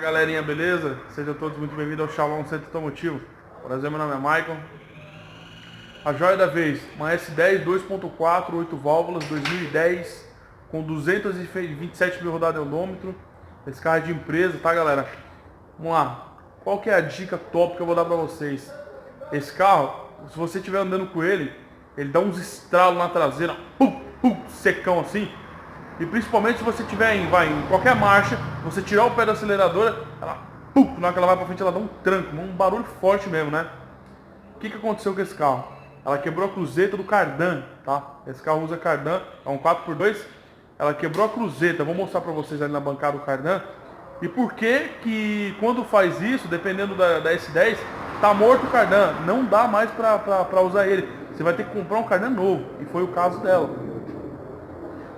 Galerinha, beleza? Sejam todos muito bem-vindos ao Shalom Centro Automotivo. Prazer, meu nome é Michael. A joia da vez, uma S10 2.4, 8 válvulas, 2010, com 227 mil rodadas de odômetro. Esse carro é de empresa, tá, galera? Vamos lá. Qual que é a dica top que eu vou dar pra vocês? Esse carro, se você estiver andando com ele, ele dá uns estralos na traseira, secão assim. E principalmente se você tiver em qualquer marcha, você tirar o pé da aceleradora, ela, na hora que ela vai pra frente, ela dá um tranco, um barulho forte mesmo, né? O que aconteceu com esse carro? Ela quebrou a cruzeta do cardan, tá? Esse carro usa cardan, é um 4x2. Ela quebrou a cruzeta, vou mostrar pra vocês ali na bancada do cardan. E por que quando faz isso, dependendo da S10, tá morto o cardan, não dá mais pra usar ele. Você vai ter que comprar um cardan novo, e foi o caso dela.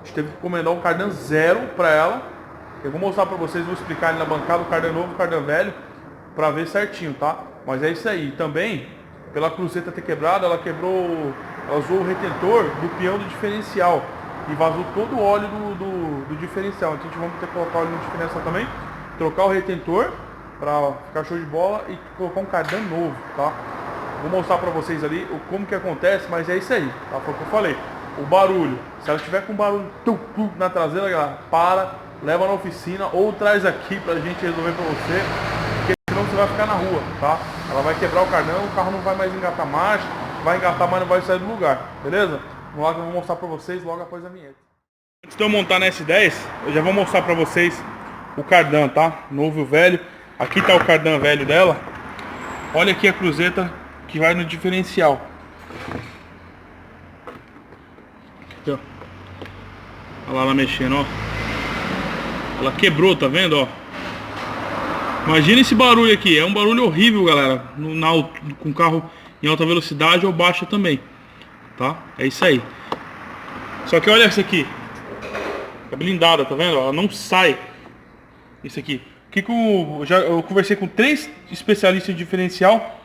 A gente teve que encomendar um cardan zero para ela. Eu vou mostrar para vocês, vou explicar ali na bancada o cardan novo e o cardan velho, para ver certinho, tá? Mas é isso aí. Também, pela cruzeta ter quebrado, ela usou o retentor do peão do diferencial e vazou todo o óleo do diferencial. Então a gente vai ter que colocar óleo no diferencial também, trocar o retentor para ficar show de bola e colocar um cardan novo, tá? Vou mostrar para vocês ali como que acontece, mas é isso aí, tá? Foi o que eu falei. O barulho, se ela tiver com barulho na traseira, galera, para, leva na oficina ou traz aqui pra gente resolver pra você, porque senão você vai ficar na rua, tá? Ela vai quebrar o cardan, o carro não vai mais engatar marcha, vai engatar, mas não vai sair do lugar, beleza? Vamos lá que eu vou mostrar pra vocês logo após a vinheta. Antes de eu montar na S10, eu já vou mostrar pra vocês o cardan, tá? Novo e velho. Aqui tá o cardan velho dela. Olha aqui a cruzeta que vai no diferencial. Aqui, ó. Olha lá ela mexendo, ó. Ela quebrou, tá vendo, ó? Imagina esse barulho aqui. É um barulho horrível, galera, com carro em alta velocidade ou baixa também, tá? É isso aí. Só que olha essa aqui. É blindada, tá vendo? Ela não sai. Isso aqui. Eu conversei com 3 especialistas em diferencial.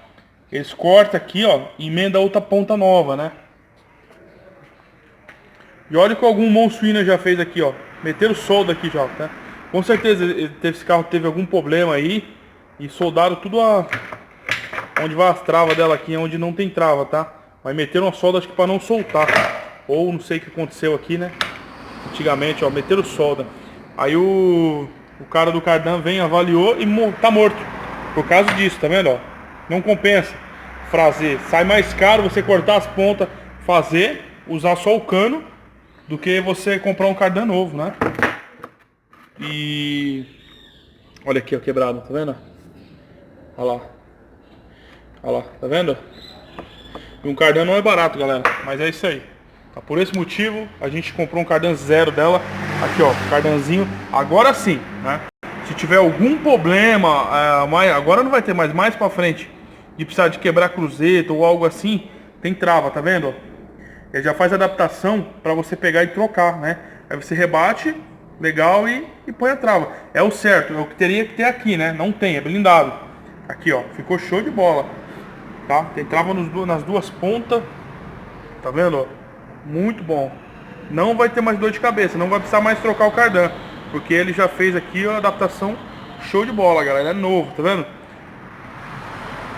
Eles cortam aqui, ó, e emendam outra ponta nova, né? E olha o que algum monstro já fez aqui, ó. Meteram solda aqui já, tá? Com certeza esse carro teve algum problema aí e soldaram tudo onde vai as travas dela aqui, onde não tem trava, tá? Mas meteram uma solda, acho que pra não soltar. Ou não sei o que aconteceu aqui, né? Antigamente, ó, meteram solda. Aí o cara do cardan vem, avaliou e tá morto. Por causa disso, tá vendo, ó? Não compensa fazer. Sai mais caro você cortar as pontas, usar só o cano, do que você comprar um cardan novo, né? E olha aqui, ó, quebrado, tá vendo? Olha lá. Olha lá, tá vendo? E um cardan não é barato, galera, mas é isso aí. Tá? Por esse motivo, a gente comprou um cardan zero dela. Aqui, ó, cardanzinho. Agora sim, né? Se tiver algum problema, agora não vai ter mais pra frente, de precisar de quebrar cruzeta ou algo assim, tem trava, tá vendo? Ele já faz adaptação para você pegar e trocar, né? Aí você rebate, legal, e põe a trava. É o certo, é o que teria que ter aqui, né? Não tem, é blindado. Aqui, ó, ficou show de bola, tá? Tem trava nas duas pontas, tá vendo, ó? Muito bom. Não vai ter mais dor de cabeça, não vai precisar mais trocar o cardan, porque ele já fez aqui a adaptação show de bola, galera. É novo, tá vendo?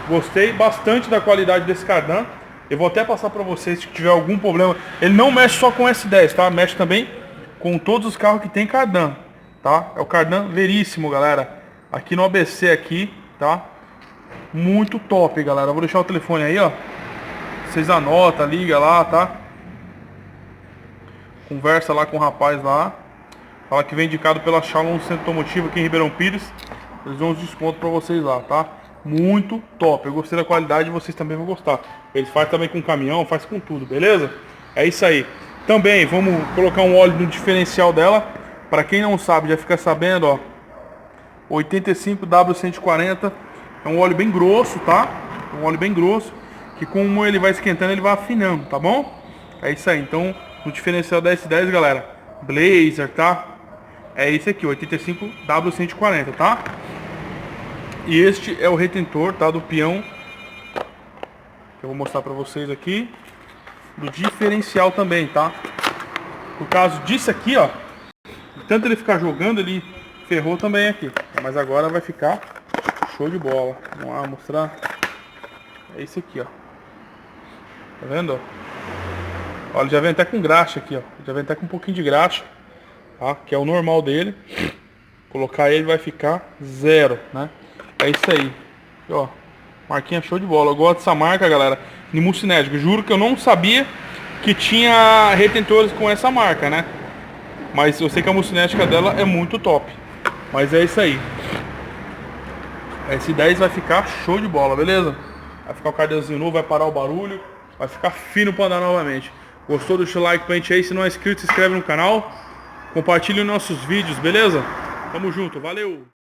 Gostei bastante da qualidade desse cardan. Eu vou até passar para vocês se tiver algum problema. Ele não mexe só com S10, tá? Mexe também com todos os carros que tem cardan, tá? É o cardan veríssimo, galera. Aqui no ABC aqui, tá? Muito top, galera. Eu vou deixar o telefone aí, ó. Vocês anotam, liga lá, tá? Conversa lá com o rapaz lá. Fala que vem indicado pela Shalom Centro Automotivo aqui em Ribeirão Pires. Eles dão uns descontos para vocês lá, tá? Muito top, eu gostei da qualidade e vocês também vão gostar. Eles fazem também com caminhão, faz com tudo, beleza? É isso aí. Também vamos colocar um óleo no diferencial dela. Para quem não sabe, já fica sabendo, ó. 85W140. É um óleo bem grosso, tá? Um óleo bem grosso, que como ele vai esquentando, ele vai afinando, tá bom? É isso aí, então, no diferencial da S10, galera, Blazer, tá? É esse aqui, 85W140, tá? E este é o retentor, tá, do peão, que eu vou mostrar pra vocês aqui, do diferencial também, tá? Por causa disso aqui, ó, tanto ele ficar jogando, ele ferrou também aqui, tá Mas agora vai ficar show de bola. Vamos lá mostrar. É esse aqui, ó. Tá vendo? Olha, já vem até com graxa aqui, ó. Já vem até com um pouquinho de graxa, tá? Que é o normal dele. Colocar ele vai ficar 0, né? É isso aí. Aqui, ó. Marquinha show de bola. Eu gosto dessa marca, galera. Nimu Cinética. Juro que eu não sabia que tinha retentores com essa marca, né? Mas eu sei que a mucinética dela é muito top. Mas é isso aí. Esse 10 vai ficar show de bola, beleza? Vai ficar o cardealzinho novo, vai parar o barulho. Vai ficar fino pra andar novamente. Gostou? Deixa o like pra gente aí. Se não é inscrito, se inscreve no canal. Compartilhe os nossos vídeos, beleza? Tamo junto, valeu!